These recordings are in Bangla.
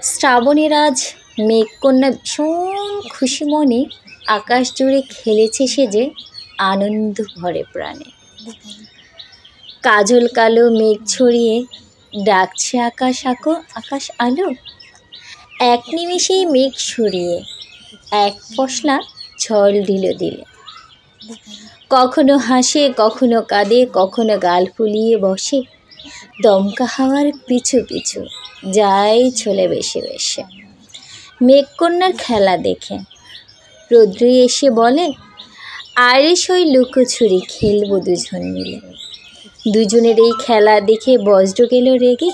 শ্রাবণের আজ মেঘকন্যা ভীষণ খুশি মনে আকাশ জুড়ে খেলেছে সেজে আনন্দ ভরে প্রাণে। কাজল কালো মেঘ ছড়িয়ে ডাকছে আকাশ আকাশ আলো। এক নিমেষেই মেঘ সরিয়ে এক পশলা ঝড় দিলে। কখনো হাসে কখনো কাঁদে কখনো গাল ফুলিয়ে বসে। দমকা হাওয়ার পিছু পিছু যায় চলে বেশে বেশে। মেঘকন্যার খেলা দেখে রৌদ্র এসে বলে, আরে সই লুকোচুরি খেলবো দুজন মিলে। দুজনের এই খেলা দেখে বজ্র গেল রেগে।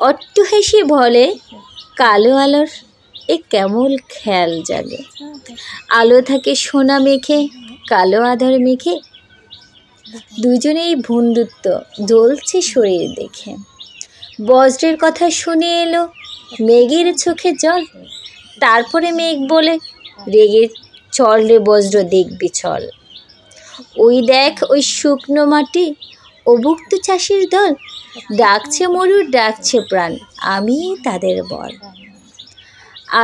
অট্ট হেসে বলে, কালো আলোর এ কেমন খেয়াল জাগে। আলো থাকে সোনা মেখে কালো আধার মেখে। দুজনেই বন্ধুত্ব জ্বলছে শরীর দেখে। বজ্রের কথা শুনে এলো মেঘের চোখে জল। তারপরে মেঘ বলে, রেগে চল রে বজ্র দেখবি চল। ওই দেখ ওই শুকনো মাটি অভুক্ত চাষির দল। ডাকছে মরুর ডাকছে প্রাণ আমি তাদের বল।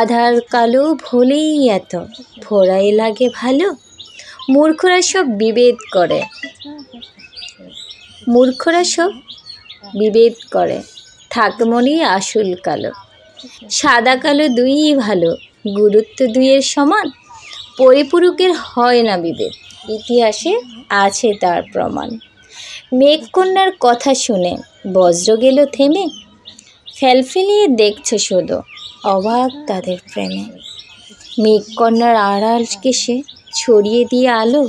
আধার কালো ভোলেই এত ভোরাই লাগে ভালো। মূর্খরা সব বিভেদ করে থাক মনে আসল কালো। সাদা কালো দুইই ভালো গুরুত্ব দুইয়ের সমান। পরিপূরকের হয় না বিভেদ ইতিহাসে আছে তার প্রমাণ। মেঘকন্যার কথা শুনে বজ্র গেল থেমে। ফেলফেলিয়ে দেখছে শুধু অবাক তাদের প্রেমে। মেঘকন্যার আড়াল কেশে ছড়িয়ে দিয়ে আলো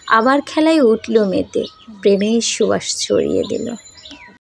আবার খেলায় উঠল মেতে প্রেমের সুবাস ছড়িয়ে দিল।